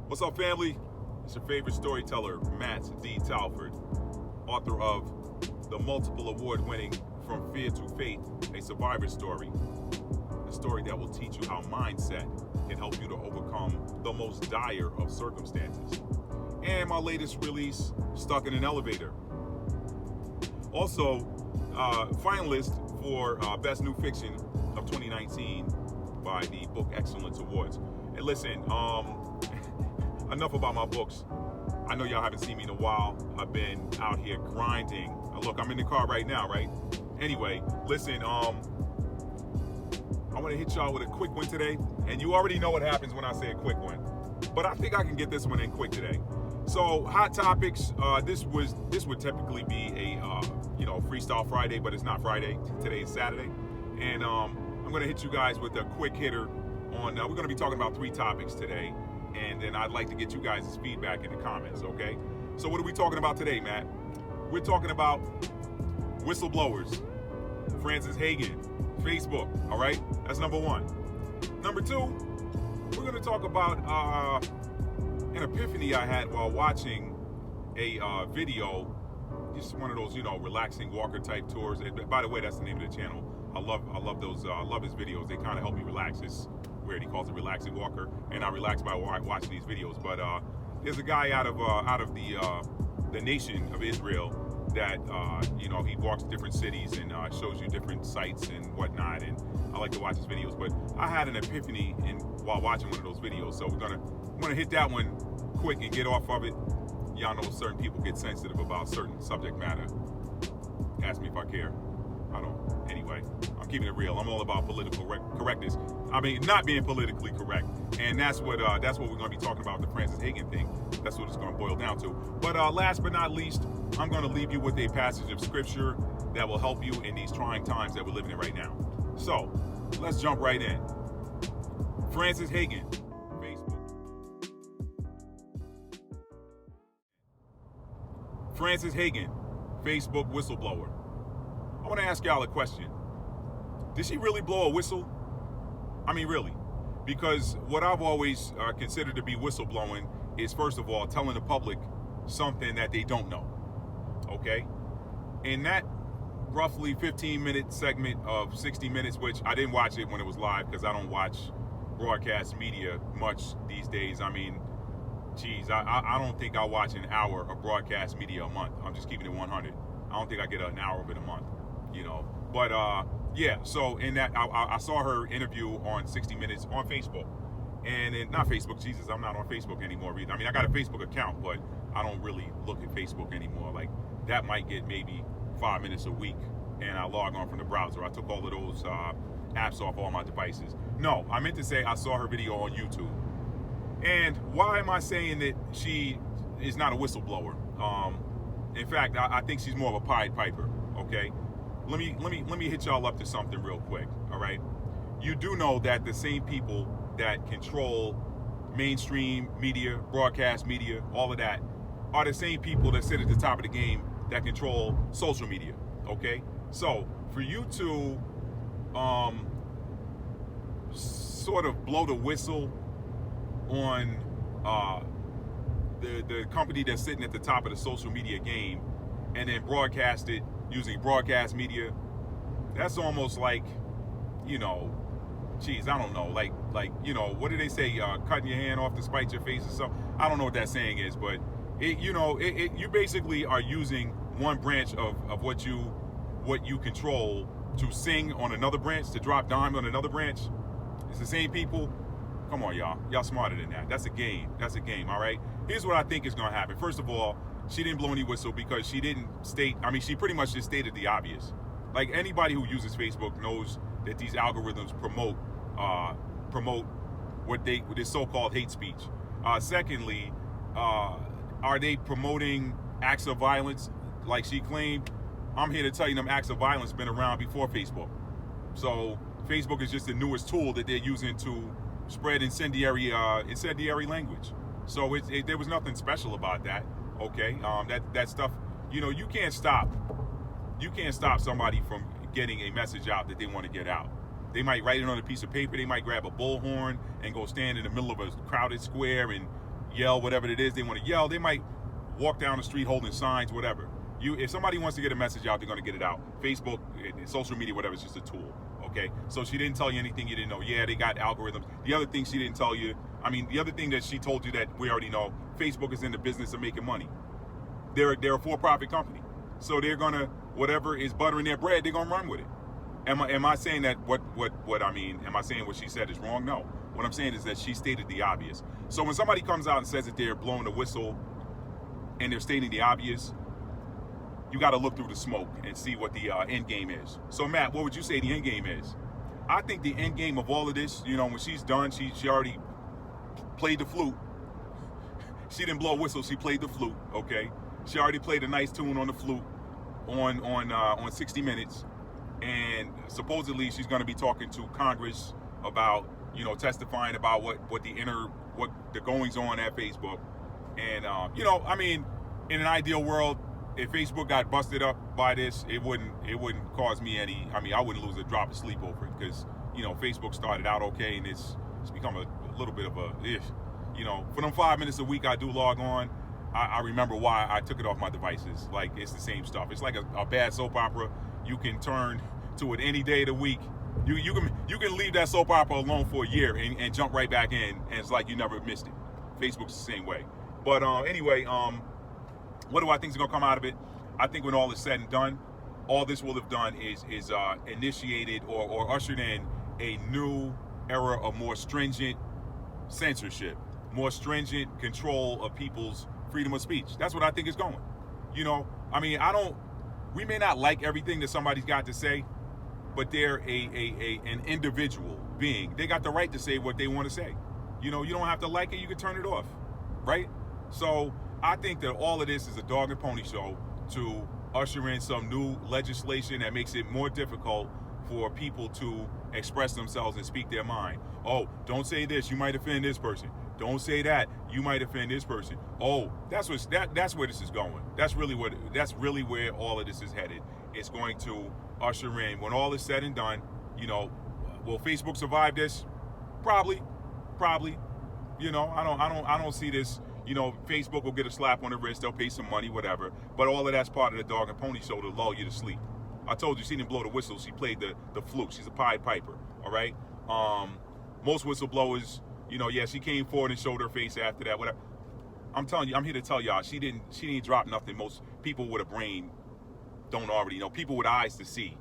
What's up, family? It's your favorite storyteller, Matt D. Talford, author of the multiple award-winning From Fear to Faith, a survivor story. A story that will teach you how mindset can help you to overcome the most dire of circumstances. And my latest release, Stuck in an Elevator. Also, finalist for Best New Fiction of 2019 by the Book Excellence Awards. And listen, enough about my books. I know y'all haven't seen me in a while. I've been out here grinding. Look, I'm in the car right now, right? Anyway, listen, I want to hit y'all with a quick one today. And you already know what happens when I say a quick one. But I think I can get this one in quick today. So, hot topics. This would typically be a Freestyle Friday, but it's not Friday. Today is Saturday. And I'm going to hit you guys with a quick hitter on, we're going to be talking about 3 topics today. And then I'd like to get you guys' feedback in the comments, okay? So what are we talking about today, Matt? We're talking about whistleblowers, Francis Hagen, Facebook, all right? That's number 1. Number 2, we're going to talk about an epiphany I had while watching a video, just one of those, relaxing walker type tours. And by the way, that's the name of the channel. I love those. I love his videos. They kind of help me relax. It's weird. He calls it relaxing walker, and I relax by watching these videos. But there's a guy out of the nation of Israel that he walks different cities and shows you different sites and whatnot. And I like to watch his videos. But I had an epiphany while watching one of those videos. So we're gonna hit that one quick and get off of it. Y'all know certain people get sensitive about certain subject matter. Ask me if I care. I don't. Anyway, I'm keeping it real. I'm all about political correctness. I mean, not being politically correct. And that's what we're going to be talking about, the Francis Hagen thing. That's what it's going to boil down to. But last but not least, I'm going to leave you with a passage of scripture that will help you in these trying times that we're living in right now. So, let's jump right in. Francis Hagen, Facebook. Francis Hagen, Facebook whistleblower. I want to ask y'all a question. Did she really blow a whistle? I mean, really? Because what I've always considered to be whistleblowing is, first of all, telling the public something that they don't know. Okay? In that roughly 15-minute segment of 60 minutes, which I didn't watch it when it was live because I don't watch broadcast media much these days. I mean, geez, I don't think I watch an hour of broadcast media a month. I'm just keeping it 100. I don't think I get an hour of it a month. But yeah, so in that, I saw her interview on 60 Minutes on Facebook, and not Facebook, Jesus, I'm not on Facebook anymore either. I mean, I got a Facebook account, but I don't really look at Facebook anymore. Like, that might get maybe 5 minutes a week, and I log on from the browser. I took all of those apps off all my devices. No, I meant to say I saw her video on YouTube. And why am I saying that she is not a whistleblower? In fact, I think she's more of a Pied Piper, okay? Let me hit y'all up to something real quick, all right? You do know that the same people that control mainstream media, broadcast media, all of that, are the same people that sit at the top of the game that control social media, okay? So for you to sort of blow the whistle on the company that's sitting at the top of the social media game and then broadcast it using broadcast media, that's almost like, geez, I don't know, like what do they say, cutting your hand off to spite your face or something? I don't know what that saying is, but you basically are using one branch of what you control to sing on another branch, to drop dime on another branch. It's the same people. Come on, y'all smarter than that. That's a game, all right? Here's what I think is going to happen. First of all, she didn't blow any whistle because she didn't state, she pretty much just stated the obvious. Like, anybody who uses Facebook knows that these algorithms promote what this so-called hate speech. Secondly, are they promoting acts of violence like she claimed? I'm here to tell you them acts of violence been around before Facebook. So Facebook is just the newest tool that they're using to spread incendiary language. So there was nothing special about that. Okay, that stuff, you can't stop somebody from getting a message out that they want to get out. They might write it on a piece of paper. They might grab a bullhorn and go stand in the middle of a crowded square and yell whatever it is they want to yell. They might walk down the street holding signs, whatever. If somebody wants to get a message out, they're going to get it out. Facebook, social media, whatever, is just a tool, okay? So she didn't tell you anything you didn't know. Yeah, they got algorithms. The other thing she didn't tell you, the other thing that she told you that we already know, Facebook is in the business of making money. They're a for-profit company. So they're going to, whatever is buttering their bread, they're going to run with it. Am I saying that am I saying what she said is wrong? No. What I'm saying is that she stated the obvious. So when somebody comes out and says that they're blowing the whistle and they're stating the obvious, you got to look through the smoke and see what the end game is. So Matt, what would you say the end game is? I think the end game of all of this, when she's done, she already played the flute. She didn't blow a whistle, she played the flute, okay? She already played a nice tune on the flute on 60 Minutes. And supposedly she's going to be talking to Congress about, testifying about what the goings on at Facebook. And, in an ideal world, if Facebook got busted up by this, it wouldn't cause me any, I wouldn't lose a drop of sleep over it because, Facebook started out okay and it's become a little bit of a, for them 5 minutes a week I do log on, I remember why I took it off my devices. Like, it's the same stuff. It's like a bad soap opera. You can turn to it any day of the week. You can leave that soap opera alone for a year and jump right back in, and it's like you never missed it. Facebook's the same way. But anyway, what do I think is going to come out of it? I think when all is said and done, all this will have done is initiated or ushered in a new era of more stringent censorship, more stringent control of people's freedom of speech. That's what I think is going. We may not like everything that somebody's got to say, but they're an individual being. They got the right to say what they want to say. You don't have to like it, you can turn it off, right? So I think that all of this is a dog and pony show to usher in some new legislation that makes it more difficult for people to express themselves and speak their mind. Oh, don't say this, you might offend this person. Don't say that, you might offend this person. Oh, that's where this is going. That's really where all of this is headed. It's going to usher in, when all is said and done, will Facebook survive this? Probably. I don't see this. Facebook will get a slap on the wrist, they'll pay some money, whatever. But all of that's part of the dog and pony show to lull you to sleep. I told you she didn't blow the whistle, she played the flute. She's a Pied Piper, all right? Most whistleblowers, she came forward and showed her face after that, whatever. I'm telling you, I'm here to tell y'all, she didn't drop nothing. Most people with a brain don't already know. People with eyes to see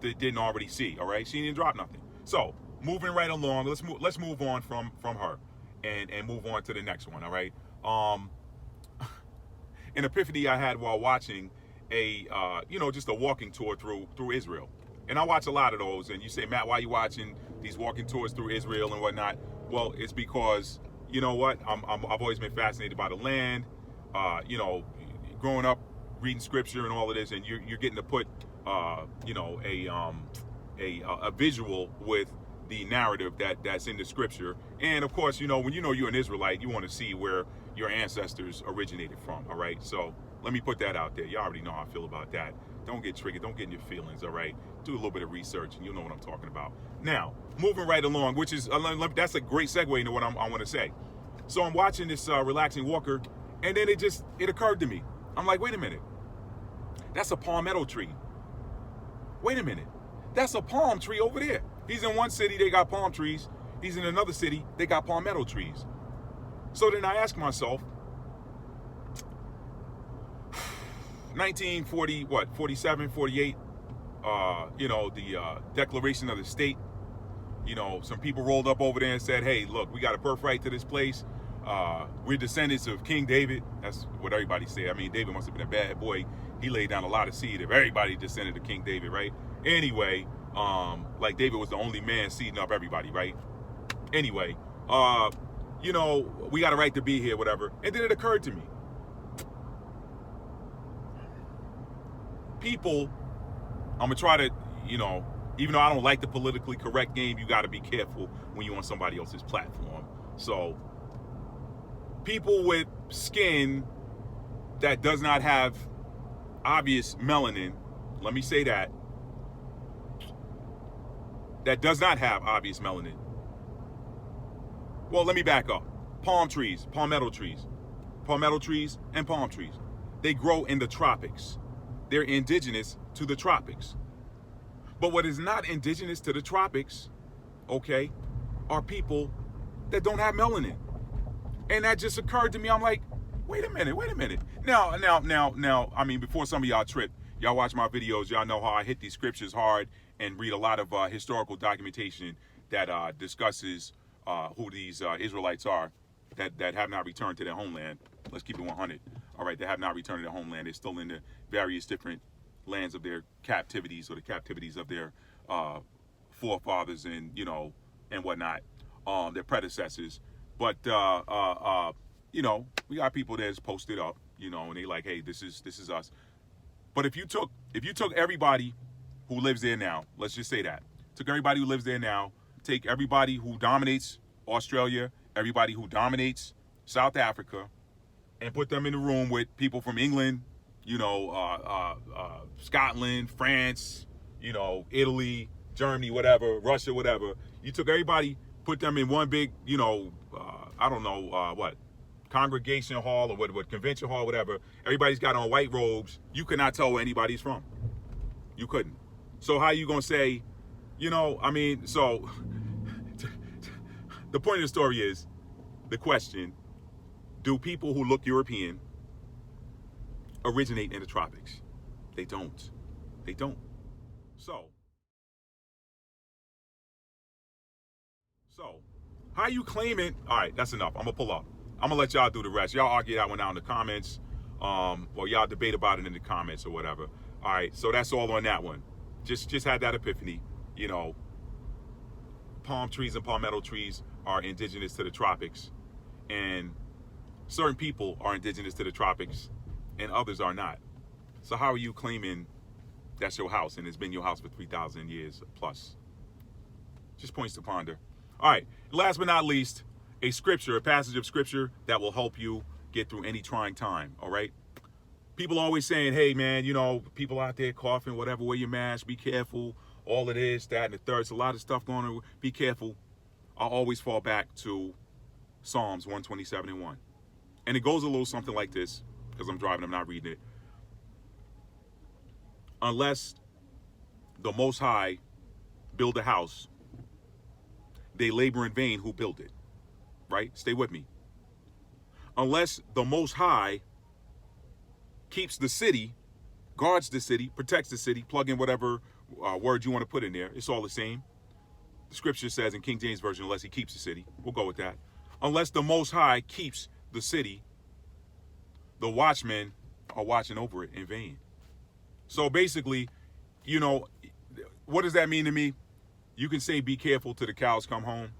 that didn't already see, all right? She didn't drop nothing. So, moving right along, let's move on from her and move on to the next one, all right? An epiphany I had while watching just a walking tour through Israel. And I watch a lot of those, and you say, Matt, why are you watching these walking tours through Israel and whatnot? Well, it's because, I've always been fascinated by the land, growing up, reading scripture and all of this, and you're getting to put, a visual with the narrative that's in the scripture. And of course, when you're an Israelite, you want to see where your ancestors originated from, all right? So let me put that out there. You already know how I feel about that. Don't get triggered. Don't get in your feelings, all right? Do a little bit of research, and you'll know what I'm talking about. Now, moving right along, which is, that's a great segue into what I want to say. So I'm watching this relaxing walker, and then it occurred to me. I'm like, wait a minute. That's a palmetto tree. Wait a minute. That's a palm tree over there. He's in one city, they got palm trees. He's in another city, they got palmetto trees. So then I ask myself, 47, 48, the Declaration of the State, some people rolled up over there and said, hey, look, we got a birthright to this place. We're descendants of King David. That's what everybody say. David must have been a bad boy. He laid down a lot of seed if everybody descended to King David, right? Anyway, like David was the only man seeding up everybody, right? Anyway, we got a right to be here, whatever. And then it occurred to me, people, I'm gonna try to, even though I don't like the politically correct game, you got to be careful when you're on somebody else's platform. So, people with skin that does not have obvious melanin, let me say that does not have obvious melanin. Well, let me back up. palm trees, palmetto trees, and palm trees. They grow in the tropics. They're indigenous to the tropics. But what is not indigenous to the tropics, okay, are people that don't have melanin. And that just occurred to me. I'm like, wait a minute. Now, I mean, before some of y'all trip, y'all watch my videos, y'all know how I hit these scriptures hard and read a lot of historical documentation that discusses who these Israelites are that have not returned to their homeland. Let's keep it 100. All right, they have not returned to their homeland. They're still in the various different lands of their captivities, or the captivities of their forefathers and, you know, and whatnot, their predecessors. But you know, we got people that's posted up, you know, and they like, hey, this is us. But if you took everybody who lives there now, let's just say that, took everybody who lives there now, take everybody who dominates Australia, everybody who dominates South Africa, and put them in a room with people from England, you know, Scotland, France, you know, Italy, Germany, whatever, Russia, whatever. You took everybody, put them in one big, you know, I don't know, what, congregation hall or what, convention hall, whatever. Everybody's got on white robes. You could not tell where anybody's from. You couldn't. So how you gonna say, you know, I mean, so the point of the story is, the question, do people who look European originate in the tropics? They don't. They don't. So how you claiming? All right, that's enough. I'm gonna pull up. I'm gonna let y'all do the rest. Y'all argue that one out in the comments, or y'all debate about it in the comments or whatever. All right, so that's all on that one. Just had that epiphany. You know, palm trees and palmetto trees are indigenous to the tropics, and certain people are indigenous to the tropics, and others are not. So how are you claiming that's your house and it's been your house for 3,000 years plus? Just points to ponder. All right, last but not least, a passage of scripture that will help you get through any trying time, all right? People always saying, hey, man, you know, people out there coughing, whatever, wear your mask, be careful, all of this, that, and the third. It's a lot of stuff going on, be careful. I always fall back to Psalms 127:1. And it goes a little something like this, because I'm driving, I'm not reading it. Unless the Most High build a house, they labor in vain who build it. Right? Stay with me. Unless the Most High keeps the city, guards the city, protects the city, plug in whatever word you want to put in there. It's all the same. The scripture says in King James Version, unless he keeps the city. We'll go with that. Unless the Most High keeps the city, the watchmen are watching over it in vain. So basically, you know, what does that mean to me? You can say be careful till the cows come home,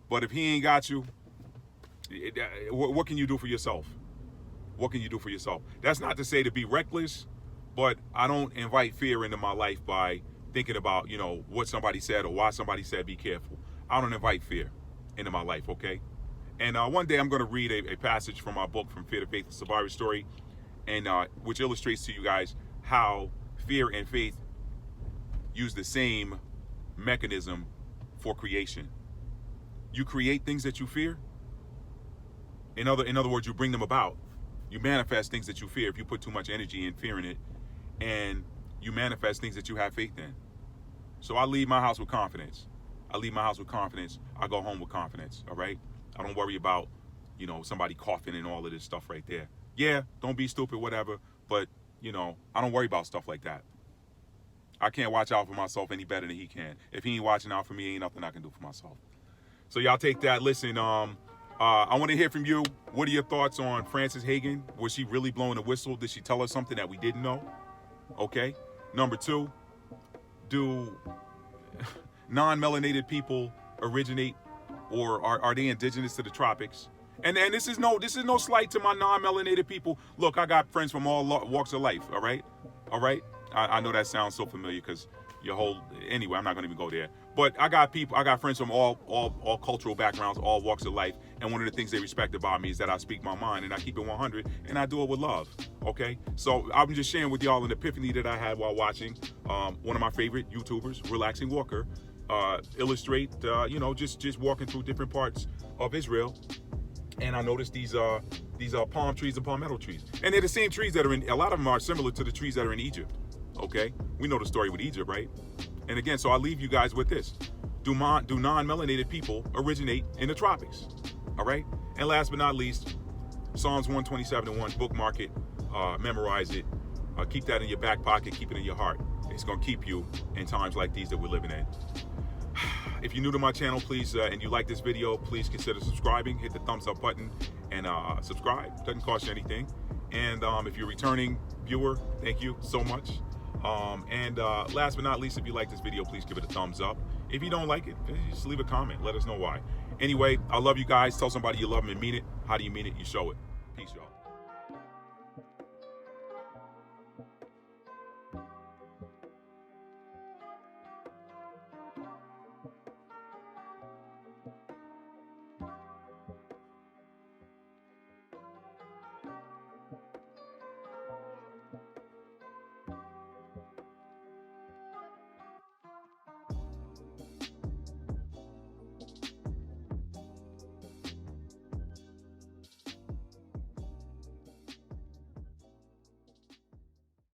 but if he ain't got you, what can you do for yourself? What can you do for yourself? That's not to say to be reckless, but I don't invite fear into my life by thinking about, you know, what somebody said or why somebody said be careful. I don't invite fear into my life, okay? And one day I'm going to read a passage from my book, From Fear to Faith, the Survivor Story, and which illustrates to you guys how fear and faith use the same mechanism for creation. You create things that you fear. In other words, you bring them about. You manifest things that you fear if you put too much energy in fearing it, and you manifest things that you have faith in. So I leave my house with confidence. I go home with confidence, all right? I don't worry about, you know, somebody coughing and all of this stuff right there. Yeah, don't be stupid, whatever, but, you know, I don't worry about stuff like that. I can't watch out for myself any better than he can. If he ain't watching out for me, ain't nothing I can do for myself. So y'all take that. Listen, I want to hear from you. What are your thoughts on Frances Hagen? Was she really blowing a whistle? Did she tell us something that we didn't know? Okay. Number two, do non-melanated people originate, or are they indigenous to the tropics? And this is no slight to my non-melanated people. Look, I got friends from all walks of life. All right. I know that sounds so familiar because anyway, I'm not going to even go there. But I got friends from all cultural backgrounds, all walks of life. And one of the things they respect about me is that I speak my mind and I keep it 100 and I do it with love. Okay. So I'm just sharing with y'all an epiphany that I had while watching one of my favorite YouTubers, Relaxing Walker, illustrate, just walking through different parts of Israel and I noticed these palm trees and palmetto trees, and they're the same trees that are in. A lot of them are similar to the trees that are in Egypt. Okay, we know the story with Egypt, right? And again, so I'll leave you guys with this: do non-melanated people originate in the tropics? All right. And last but not least, Psalms 127:1. Bookmark it, memorize it, keep that in your back pocket, keep it in your heart. It's gonna keep you in times like these that we're living in. If you're new to my channel, please, and you like this video, please consider subscribing. Hit the thumbs up button and subscribe. Doesn't cost you anything. And if you're a returning viewer, thank you so much. And last but not least, if you like this video, please give it a thumbs up. If you don't like it, just leave a comment. Let us know why. Anyway, I love you guys. Tell somebody you love them and mean it. How do you mean it? You show it. Peace, y'all.